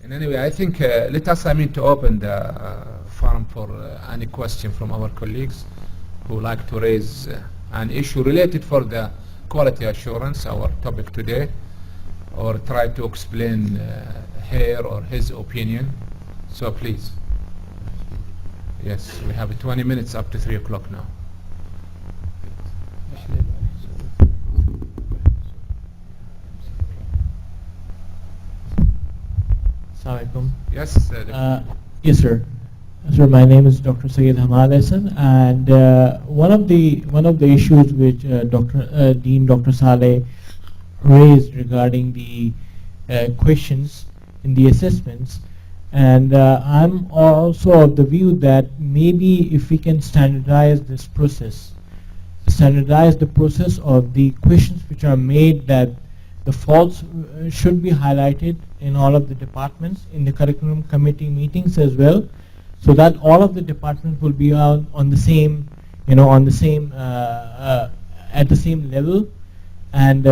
And anyway, I think let us, to open the forum for any question from our colleagues who like to raise an issue related for the quality assurance, our topic today, or try to explain her or his opinion. So please. Yes, we have 20 minutes up to 3 o'clock now. Assalamualaikum. Yes. Yes, sir. Sir, my name is Dr. Syed Hamad Hassan, and one of the issues which Dean Dr. Saleh raised regarding the questions in the assessments, and I'm also of the view that maybe if we can standardize this process, standardize the process of the questions which are made, that the faults should be highlighted in all of the departments, in the curriculum committee meetings as well, so that all of the departments will be on the same, at the same level. And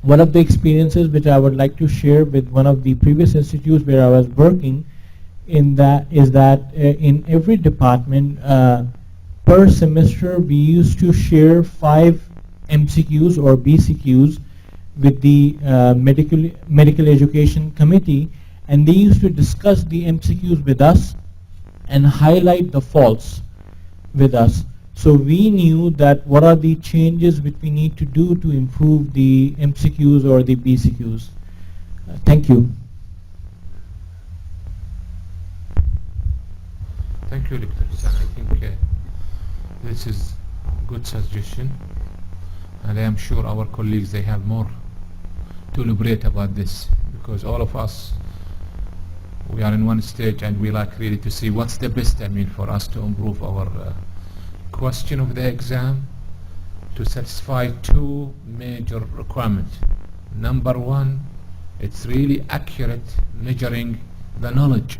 one of the experiences which I would like to share with one of the previous institutes where I was working in that is that in every department per semester we used to share 5 MCQs or BCQs with the medical education committee, and they used to discuss the MCQs with us and highlight the faults with us. So we knew that what are the changes which we need to do to improve the MCQs or the BCQs. Thank you. Thank you, Dr. Hassan. I think this is a good suggestion, and I am sure our colleagues, they have more to elaborate about this, because all of us, we are in one stage and we like really to see what's the best, for us to improve our question of the exam to satisfy 2 major requirements. Number 1, it's really accurate measuring the knowledge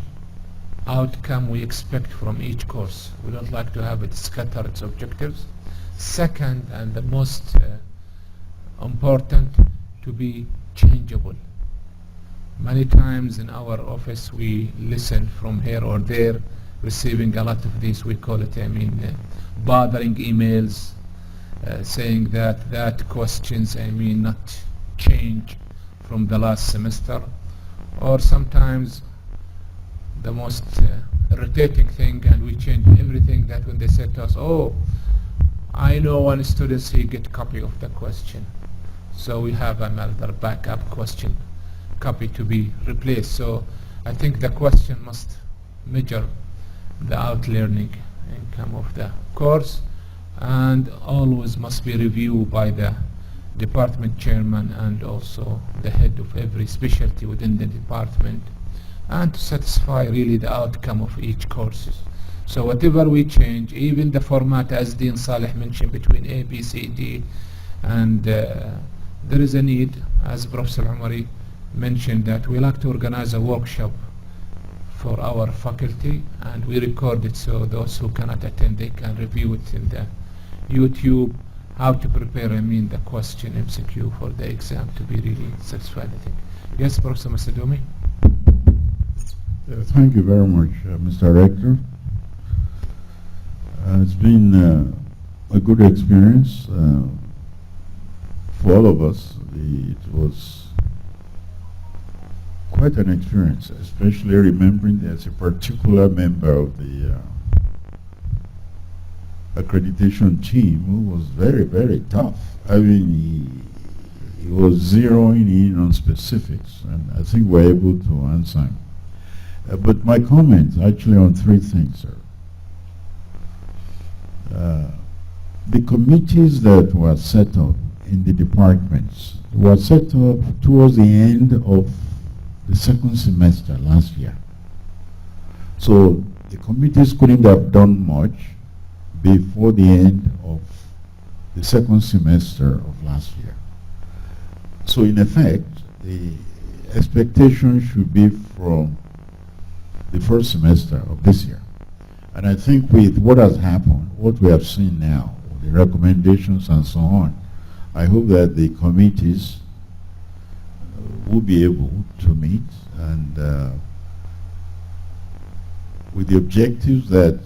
outcome we expect from each course. We don't like to have it scatter its objectives. Second, and the most important, to be changeable. Many times in our office we listen from here or there, receiving a lot of these, we call it, bothering emails, saying that questions, not change from the last semester. Or sometimes the most irritating thing, and we change everything, that when they say to us, oh, I know one student, he get copy of the question. So we have another backup question copy to be replaced. So I think the question must measure the out-learning income of the course, and always must be reviewed by the department chairman and also the head of every specialty within the department, and to satisfy really the outcome of each course. So whatever we change, even the format, as Dean Saleh mentioned, between A, B, C, D, and there is a need, as Professor Umari mentioned, that we like to organize a workshop for our faculty, and we record it so those who cannot attend, they can review it in the YouTube, how to prepare, the question MCQ for the exam to be really satisfied, I think. Yes, Professor Masadomi? Thank you very much, Mr. Rector. It's been a good experience for all of us. It was quite an experience, especially remembering there's a particular member of the accreditation team who was very, very tough. He was zeroing in on specifics, and I think we're able to answer him. But my comments actually on 3 things, sir. The committees that were set up in the departments were set up towards the end of the 2nd semester last year. So the committees couldn't have done much before the end of the 2nd semester of last year. So in effect, the expectation should be from the 1st semester of this year. And I think with what has happened, what we have seen now, the recommendations and so on, I hope that the committees will be able to meet and with the objectives that,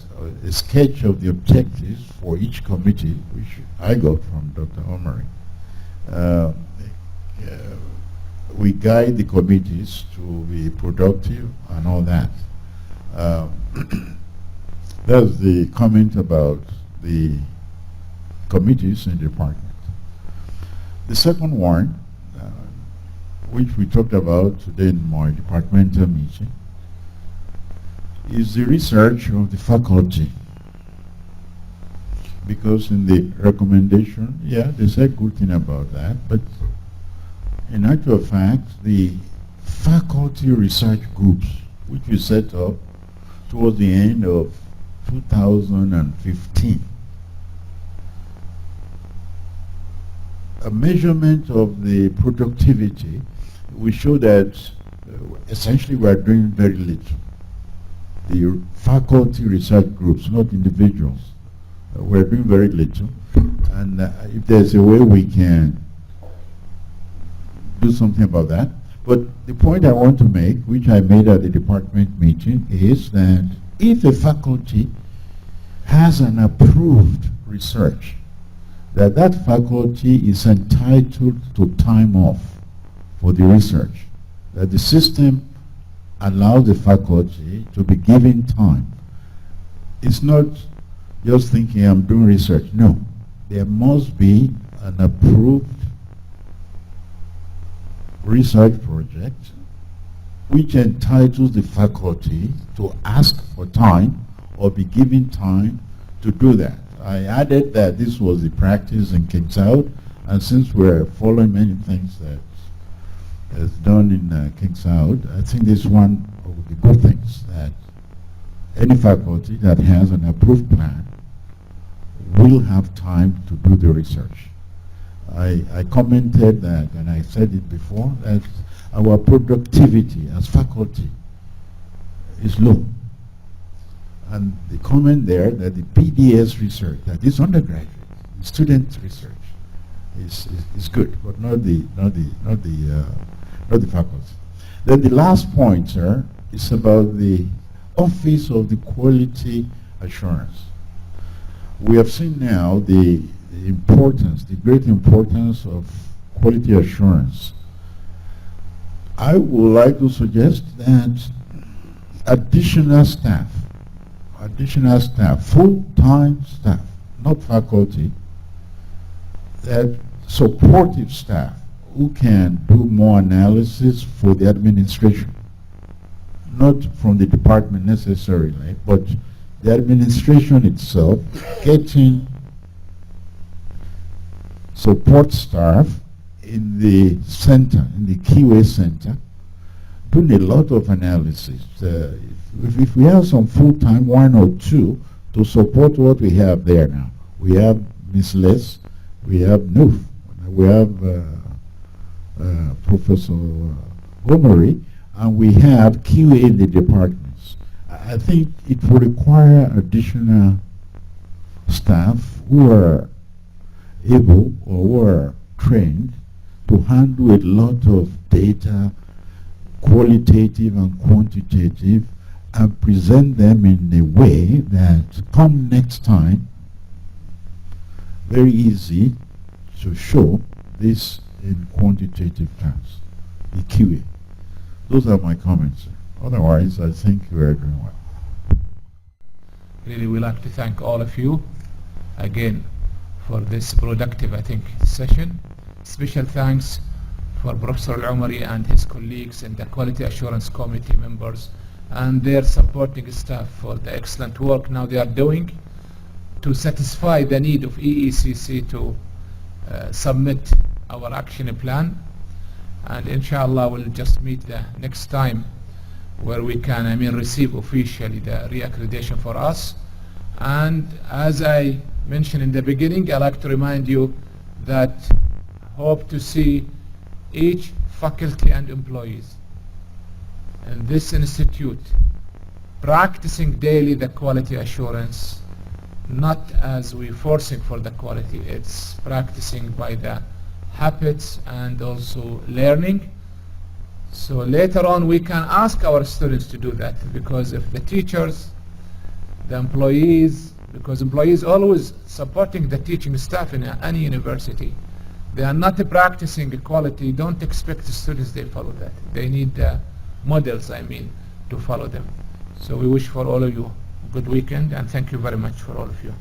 a sketch of the objectives for each committee, which I got from Dr. Omari. We guide the committees to be productive and all that. That's the comment about the committees in the department. The second one, which we talked about today in my departmental meeting, is the research of the faculty. Because in the recommendation, yeah, they said good thing about that, but in actual fact, the faculty research groups, which we set up towards the end of 2015, a measurement of the productivity, we show that essentially we are doing very little. The faculty research groups, not individuals, we're doing very little. And if there's a way we can do something about that. But the point I want to make, which I made at the department meeting, is that if a faculty has an approved research, that faculty is entitled to time off for the research, that the system allows the faculty to be given time. It's not just thinking I'm doing research. No, there must be an approved research project which entitles the faculty to ask for time or be given time to do that. I added that this was the practice in King's Out, and since we're following many things that is done in King's Out, I think this is one of the good things, that any faculty that has an approved plan will have time to do the research. I commented that, and I said it before, that our productivity as faculty is low. And the comment there that the PDS research, that is undergraduate, student research, is good, but not the faculty. Then the last point, sir, is about the Office of the Quality Assurance. We have seen now the importance, the great importance of quality assurance. I would like to suggest that additional staff, full-time staff, not faculty, that supportive staff who can do more analysis for the administration, not from the department necessarily, but the administration itself, getting support staff in the center, in the QA center, doing a lot of analysis. If we have some full-time, one or two, to support what we have there now. We have Ms. Les, we have Nuf, we have Professor Omari, and we have QA in the departments. I think it will require additional staff who are able or who are trained to handle a lot of data, qualitative and quantitative, and present them in a way that come next time, very easy to show this in quantitative terms, the QA. Those are my comments, sir. Otherwise, I think we are doing well. Really, we'd like to thank all of you again for this productive, I think, session. Special thanks for Professor Al-Umari and his colleagues and the Quality Assurance Committee members and their supporting staff for the excellent work now they are doing to satisfy the need of EECC to submit our action plan. And inshallah, we'll just meet the next time where we can, receive officially the reaccreditation for us. And as I mentioned in the beginning, I'd like to remind you that I hope to see each faculty and employees in this institute practicing daily the quality assurance, not as we forcing for the quality, it's practicing by the habits and also learning, So later on we can ask our students to do that, because if the teachers, the employees, because employees always supporting the teaching staff in any university, they are not practicing equality, don't expect the students they follow that. They need models, I mean, to follow them. So we wish for all of you a good weekend, and thank you very much for all of you.